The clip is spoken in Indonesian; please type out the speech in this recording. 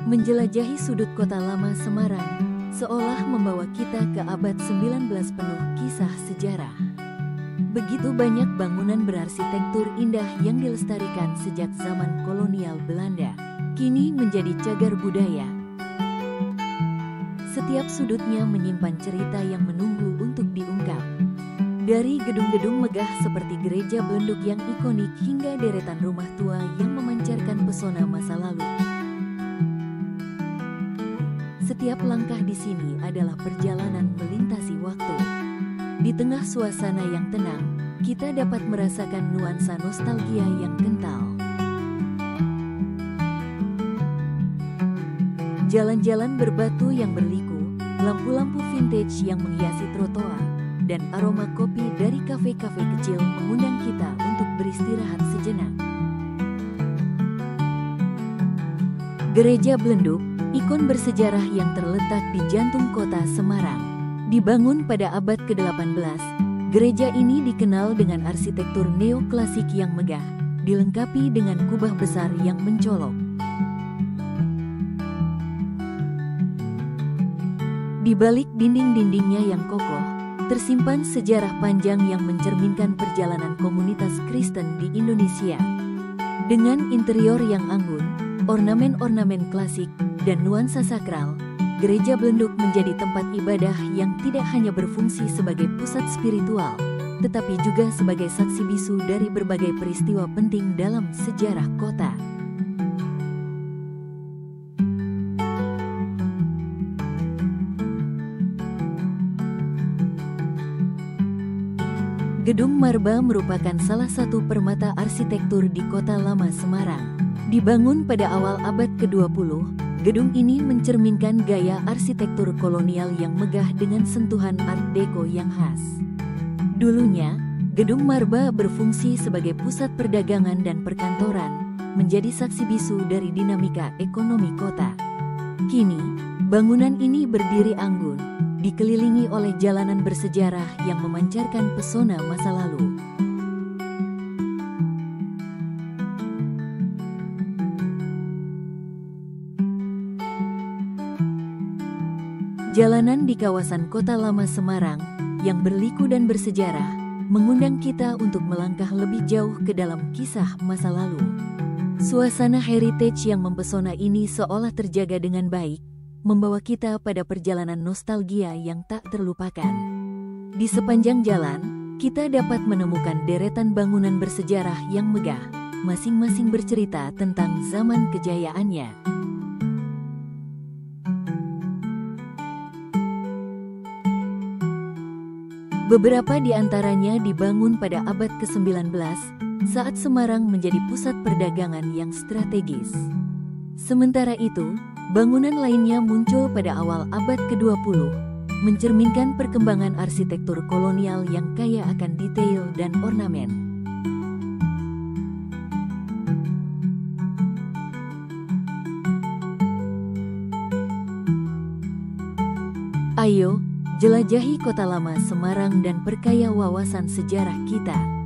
Menjelajahi sudut kota lama Semarang, seolah membawa kita ke abad 19 penuh kisah sejarah. Begitu banyak bangunan berarsitektur indah yang dilestarikan sejak zaman kolonial Belanda, kini menjadi cagar budaya. Setiap sudutnya menyimpan cerita yang menunggu untuk diungkap. Dari gedung-gedung megah seperti Gereja Belenduk yang ikonik hingga deretan rumah tua yang memancarkan pesona masa lalu. Setiap langkah di sini adalah perjalanan melintasi waktu. Di tengah suasana yang tenang, kita dapat merasakan nuansa nostalgia yang kental. Jalan-jalan berbatu yang berliku, lampu-lampu vintage yang menghiasi trotoar, dan aroma kopi dari kafe-kafe kecil mengundang kita untuk beristirahat sejenak. Gereja Belenduk, ikon bersejarah yang terletak di jantung kota Semarang. Dibangun pada abad ke-18, gereja ini dikenal dengan arsitektur neoklasik yang megah, dilengkapi dengan kubah besar yang mencolok. Di balik dinding-dindingnya yang kokoh, tersimpan sejarah panjang yang mencerminkan perjalanan komunitas Kristen di Indonesia. Dengan interior yang anggun, ornamen-ornamen klasik, dan nuansa sakral, Gereja Belenduk menjadi tempat ibadah yang tidak hanya berfungsi sebagai pusat spiritual, tetapi juga sebagai saksi bisu dari berbagai peristiwa penting dalam sejarah kota. Gedung Marba merupakan salah satu permata arsitektur di kota lama Semarang. Dibangun pada awal abad ke-20, gedung ini mencerminkan gaya arsitektur kolonial yang megah dengan sentuhan Art Deco yang khas. Dulunya, Gedung Marba berfungsi sebagai pusat perdagangan dan perkantoran, menjadi saksi bisu dari dinamika ekonomi kota. Kini, bangunan ini berdiri anggun, dikelilingi oleh jalanan bersejarah yang memancarkan pesona masa lalu. Jalanan di kawasan Kota Lama Semarang yang berliku dan bersejarah mengundang kita untuk melangkah lebih jauh ke dalam kisah masa lalu. Suasana heritage yang mempesona ini seolah terjaga dengan baik, membawa kita pada perjalanan nostalgia yang tak terlupakan. Di sepanjang jalan, kita dapat menemukan deretan bangunan bersejarah yang megah, masing-masing bercerita tentang zaman kejayaannya. Beberapa di antaranya dibangun pada abad ke-19, saat Semarang menjadi pusat perdagangan yang strategis. Sementara itu, bangunan lainnya muncul pada awal abad ke-20, mencerminkan perkembangan arsitektur kolonial yang kaya akan detail dan ornamen. Ayo, jelajahi kota lama Semarang dan perkaya wawasan sejarah kita.